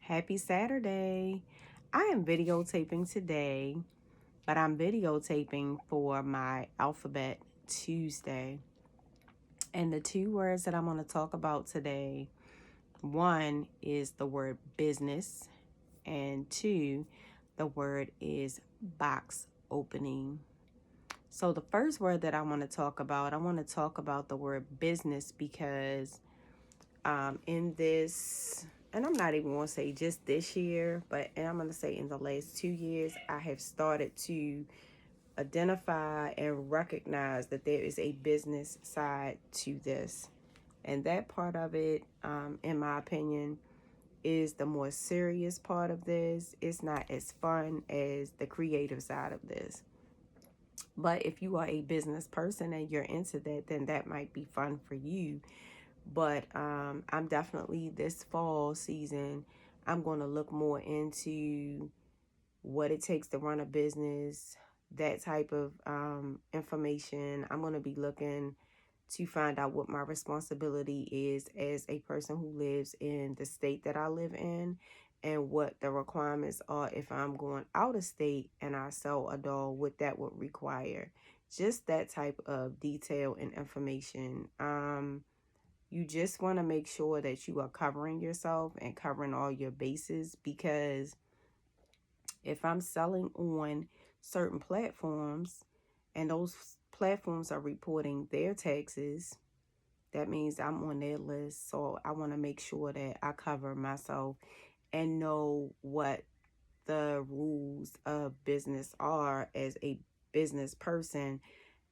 Happy Saturday. I am videotaping today, but I'm videotaping for my Alphabet Tuesday. And the two words that I'm going to talk about today, one is the word business, and two, the word is box opening. So the first word that I want to talk about, I want to talk about the word business because in this, and I'm not even going to say just this year, but and I'm going to say in the last 2 years, I have started to identify and recognize that there is a business side to this. And that part of it, in my opinion, is the more serious part of this. It's not as fun as the creative side of this. But if you are a business person and you're into that, then that might be fun for you. But I'm definitely this fall season, I'm going to look more into what it takes to run a business, that type of information. I'm going to be looking to find out what my responsibility is as a person who lives in the state that I live in and what the requirements are if I'm going out of state and I sell a doll, what that would require. Just that type of detail and information. You just want to make sure that you are covering yourself and covering all your bases, because if I'm selling on certain platforms and those platforms are reporting their taxes, that means I'm on their list. So I want to make sure that I cover myself and know what the rules of business are as a business person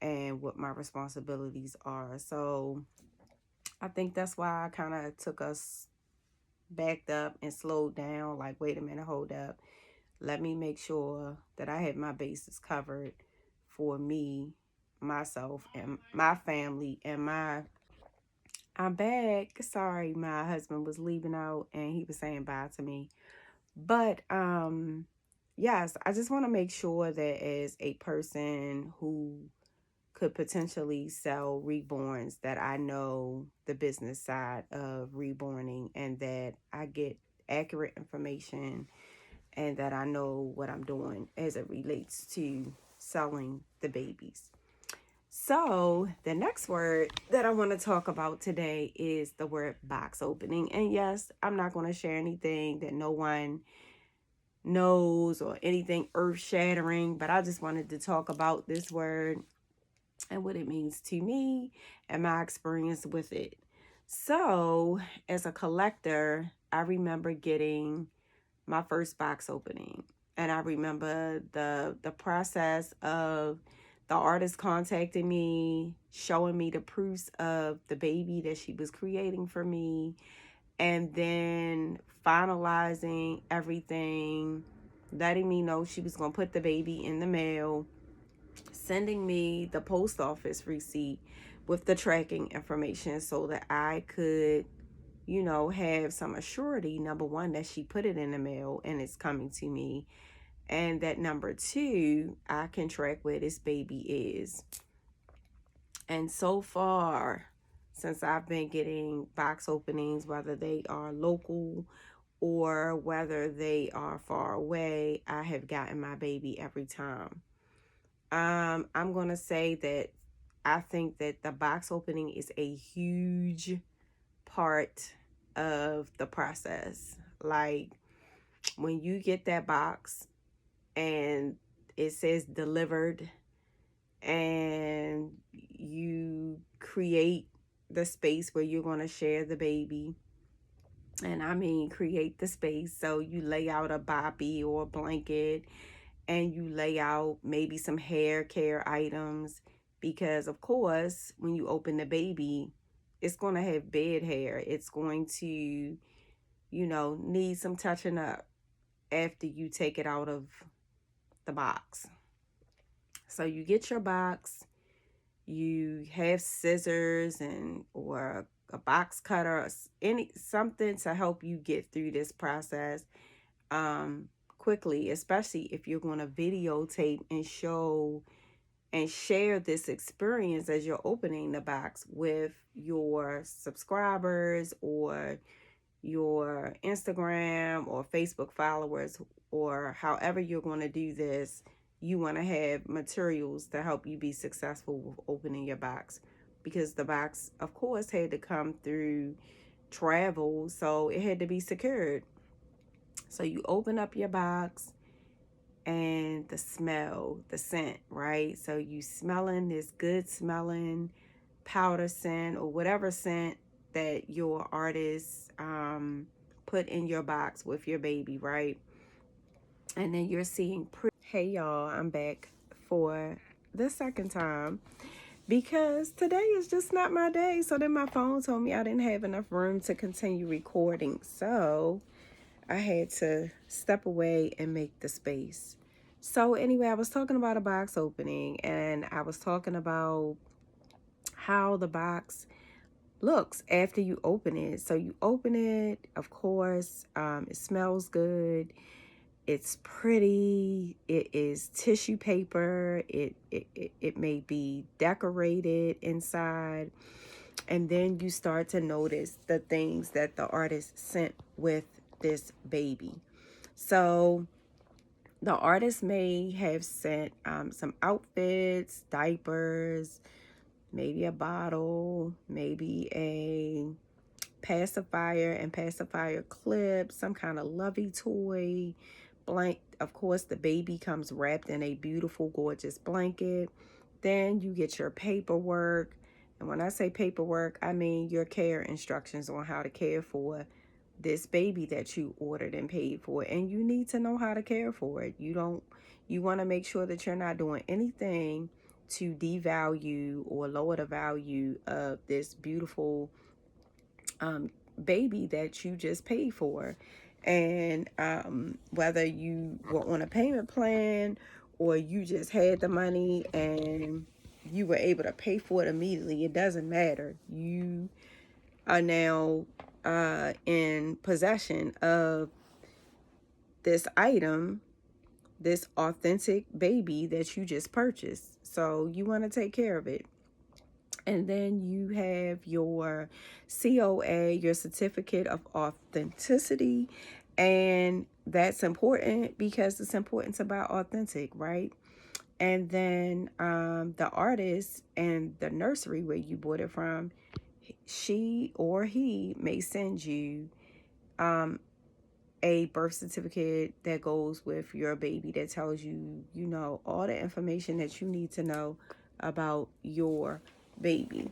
and what my responsibilities are. So I think that's why I kind of took us backed up and slowed down. Like, wait a minute, hold up. Let me make sure that I have my bases covered for me, myself, and my family, and my. I'm back. Sorry, my husband was leaving out and he was saying bye to me. But yes, I just want to make sure that as a person who could potentially sell reborns, that I know the business side of reborning and that I get accurate information and that I know what I'm doing as it relates to selling the babies. So, the next word that I want to talk about today is the word box opening. And yes, I'm not going to share anything that no one knows or anything earth shattering, but I just wanted to talk about this word and what it means to me and my experience with it. So, as a collector, I remember getting my first box opening, and I remember the process of the artist contacting me, showing me the proofs of the baby that she was creating for me, and then finalizing everything, letting me know she was going to put the baby in the mail, sending me the post office receipt with the tracking information so that I could, have some assurity, number one, that she put it in the mail and it's coming to me. And that number two, I can track where this baby is. And so far, since I've been getting box openings, whether they are local or whether they are far away, I have gotten my baby every time. I'm going to say that I think that the box opening is a huge part of the process. Like, when you get that box and it says delivered and you create the space where you're going to share the baby, and I mean create the space, so you lay out a boppy or a blanket and you lay out maybe some hair care items, because of course when you open the baby, it's going to have bed hair. It's going to, need some touching up after you take it out of the box. So you get your box, you have scissors and or a box cutter, or any something to help you get through this process quickly, especially if you're going to videotape and show and share this experience as you're opening the box with your subscribers or your Instagram or Facebook followers, or however you're going to do this, you want to have materials to help you be successful with opening your box, because the box, of course, had to come through travel, so it had to be secured. So you open up your box, and the smell, the scent, right? So you smelling this good smelling powder scent or whatever scent that your artist put in your box with your baby, right? And then you're seeing hey y'all, I'm back for the second time because today is just not my day. So then my phone told me I didn't have enough room to continue recording, so I had to step away and make the space. So anyway, I was talking about a box opening, and I was talking about how the box looks after you open it. So you open it, of course, it smells good. It's pretty. It is tissue paper. It may be decorated inside. And then you start to notice the things that the artist sent with this baby. So the artist may have sent some outfits, diapers, maybe a bottle, maybe a pacifier and pacifier clip, some kind of lovey toy, blank. Of course, the baby comes wrapped in a beautiful, gorgeous blanket. Then you get your paperwork. And when I say paperwork, I mean your care instructions on how to care for this baby that you ordered and paid for. And you need to know how to care for it. You want to make sure that you're not doing anything to devalue or lower the value of this beautiful baby that you just paid for. And whether you were on a payment plan or you just had the money and you were able to pay for it immediately, it doesn't matter. You are now in possession of this item, this authentic baby that you just purchased. So you want to take care of it. And then you have your COA, your certificate of authenticity. And that's important because it's important to buy authentic, right? And then the artist and the nursery where you bought it from, she or he may send you a birth certificate that goes with your baby that tells you, you know, all the information that you need to know about your baby.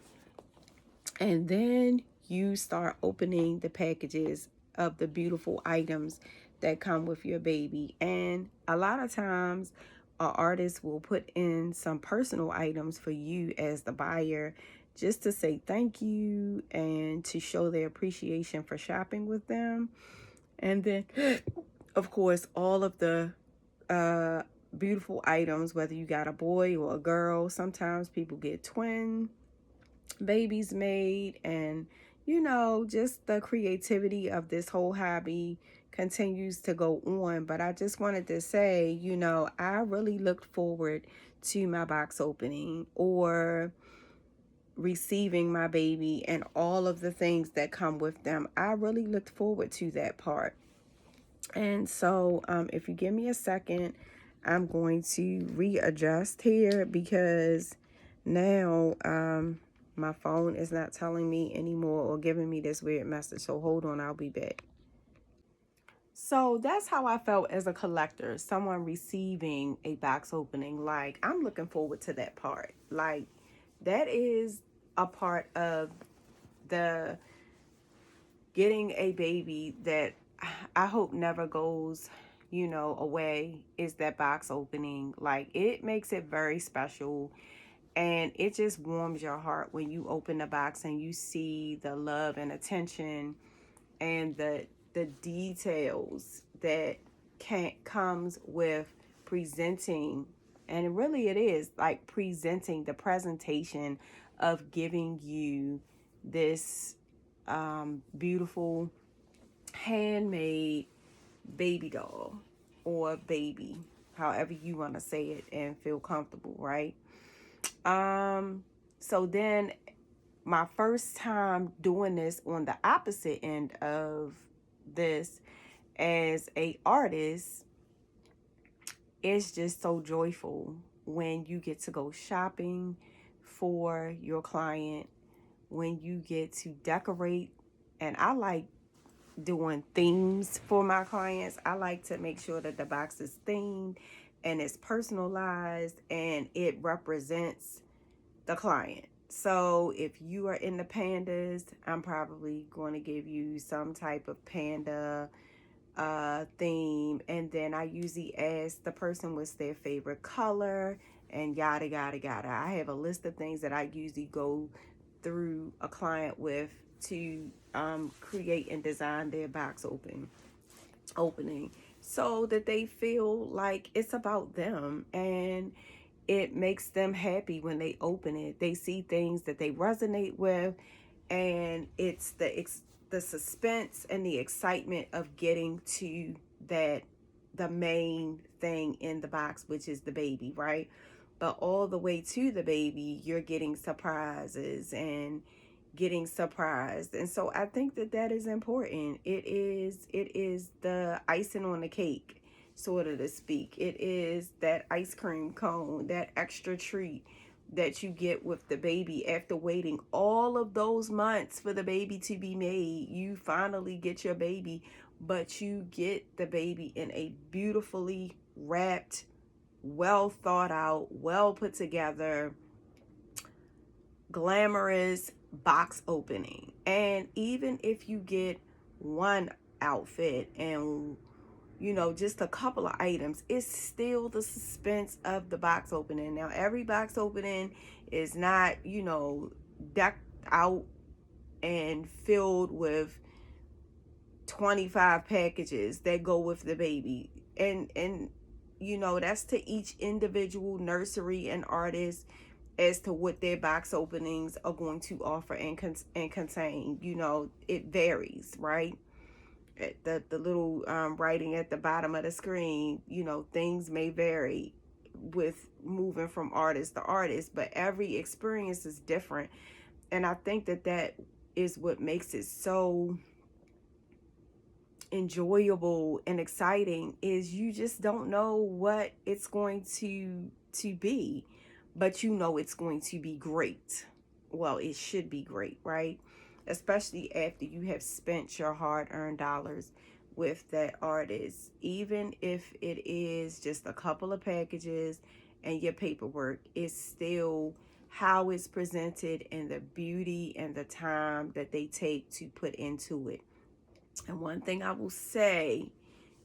And then you start opening the packages of the beautiful items that come with your baby. And a lot of times, an artist will put in some personal items for you as the buyer, just to say thank you and to show their appreciation for shopping with them. And then, of course, all of the beautiful items, whether you got a boy or a girl. Sometimes people get twin babies made, and you know, just the creativity of this whole hobby continues to go on. But I just wanted to say, you know, I really looked forward to my box opening or receiving my baby and all of the things that come with them. I really looked forward to that part. And so if you give me a second, I'm going to readjust here because now my phone is not telling me anymore or giving me this weird message. So hold on, I'll be back. So that's how I felt as a collector, someone receiving a box opening. Like, I'm looking forward to that part. Like, that is a part of the getting a baby that I hope never goes, you know, away, is that box opening. Like, it makes it very special, and it just warms your heart when you open the box and you see the love and attention and the details that comes with presenting. And really it is like presenting, the presentation of giving you this beautiful handmade baby doll or baby, however you want to say it and feel comfortable, right? So then my first time doing this on the opposite end of this as a artist, it's just so joyful when you get to go shopping for your client, when you get to decorate. And I like doing themes for my clients. I like to make sure that the box is themed and it's personalized and it represents the client. So if you are in the pandas, I'm probably going to give you some type of panda theme, and then I usually ask the person what's their favorite color and yada yada yada. I have a list of things that I usually go through a client with to create and design their box opening so that they feel like it's about them, and it makes them happy when they open it. They see things that they resonate with, and it's the suspense and the excitement of getting to that, the main thing in the box, which is the baby, right? But all the way to the baby, you're getting surprises and getting surprised. And so I think that that is important. It is the icing on the cake, sort of to speak. It is that ice cream cone, that extra treat that you get with the baby after waiting all of those months for the baby to be made. You finally get your baby, but you get the baby in a beautifully wrapped, well thought out, well put together, glamorous box opening. And even if you get one outfit and just a couple of items, it's still the suspense of the box opening. Now, every box opening is not, decked out and filled with 25 packages that go with the baby. And that's to each individual nursery and artist as to what their box openings are going to offer and contain. It varies, right? The little writing at the bottom of the screen, things may vary with moving from artist to artist, but every experience is different. And I think that that is what makes it so enjoyable and exciting, is you just don't know what it's going to be, but it's going to be great. Well, it should be great, right? Especially after you have spent your hard-earned dollars with that artist. Even if it is just a couple of packages and your paperwork, it's still how it's presented and the beauty and the time that they take to put into it. And one thing I will say,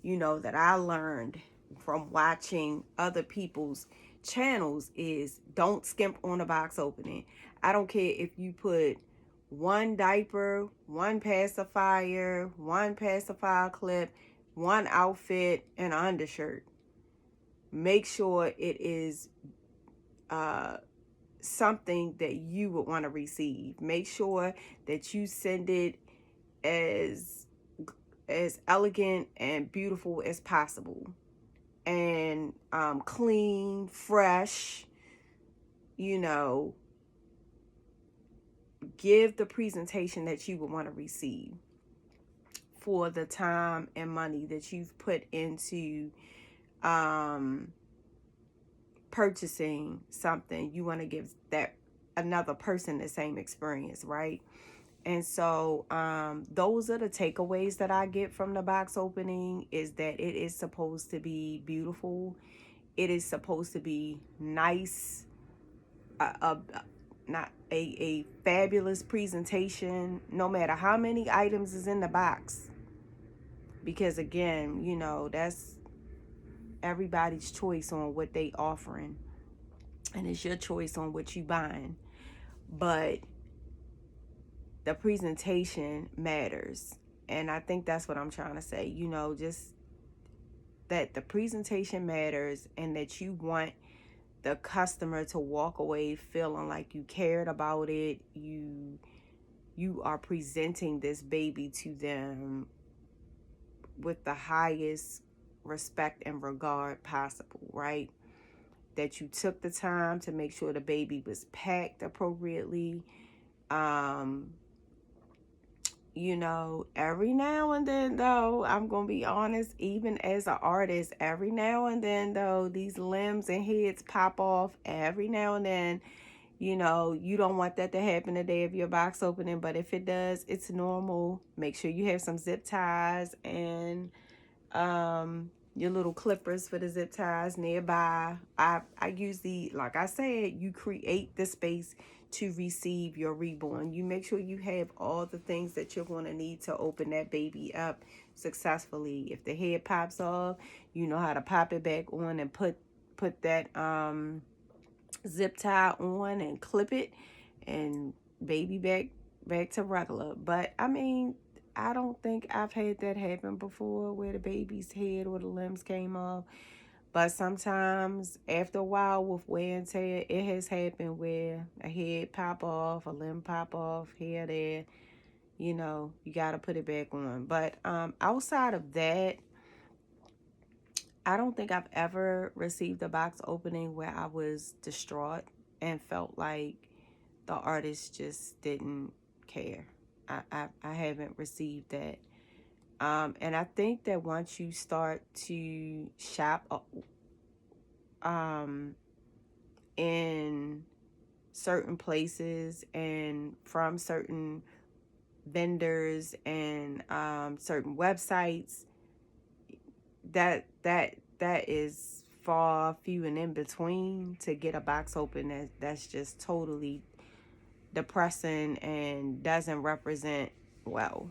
that I learned from watching other people's channels is don't skimp on a box opening. I don't care if you put one diaper, one pacifier clip, one outfit, and an undershirt. Make sure it is something that you would want to receive. Make sure that you send it as elegant and beautiful as possible, and clean, fresh. Give the presentation that you would want to receive for the time and money that you've put into purchasing something. You want to give that another person the same experience, right? And so those are the takeaways that I get from the box opening, is that it is supposed to be beautiful. It is supposed to be nice, not a fabulous presentation, no matter how many items is in the box. Because again, that's everybody's choice on what they offering. And it's your choice on what you buying. But the presentation matters. And I think that's what I'm trying to say. Just that the presentation matters, and that you want the customer to walk away feeling like you cared about it. You are presenting this baby to them with the highest respect and regard possible, right? That you took the time to make sure the baby was packed appropriately, Um, every now and then, though, I'm gonna be honest, even as an artist, every now and then, though, these limbs and heads pop off every now and then. You don't want that to happen the day of your box opening, but if it does, it's normal. Make sure you have some zip ties and your little clippers for the zip ties nearby. I usually, like I said, you create the space to receive your reborn. You make sure you have all the things that you're going to need to open that baby up successfully. If the head pops off, you know how to pop it back on and put that zip tie on and clip it, and baby back to regular. But I mean, I don't think I've had that happen before where the baby's head or the limbs came off. But sometimes after a while with wear and tear, it has happened where a head pop off, a limb pop off here, there. You got to put it back on. But outside of that, I don't think I've ever received a box opening where I was distraught and felt like the artist just didn't care. I haven't received that. And I think that once you start to shop in certain places and from certain vendors and certain websites, that is far few and in between to get a box open that's just totally depressing and doesn't represent well.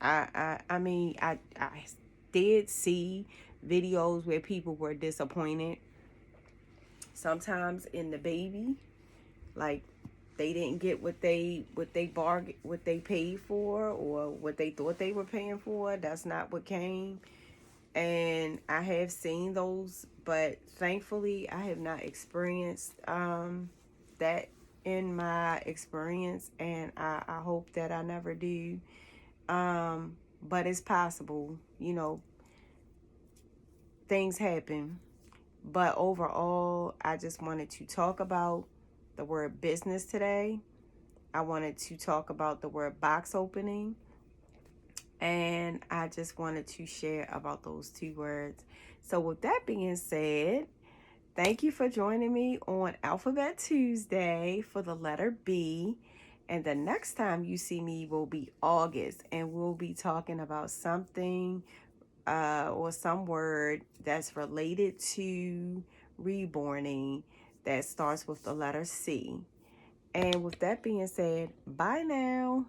I mean, I did see videos where people were disappointed sometimes in the baby, like they didn't get what they paid for, or what they thought they were paying for. That's not what came. And I have seen those, but thankfully I have not experienced that in my experience, and I hope that I never do. But it's possible, things happen. But overall, I just wanted to talk about the word business today. I wanted to talk about the word box opening. And I just wanted to share about those two words. So with that being said, thank you for joining me on Alphabet Tuesday for the letter B. And the next time you see me will be August, and we'll be talking about something or some word that's related to reborning that starts with the letter C. And with that being said, bye now.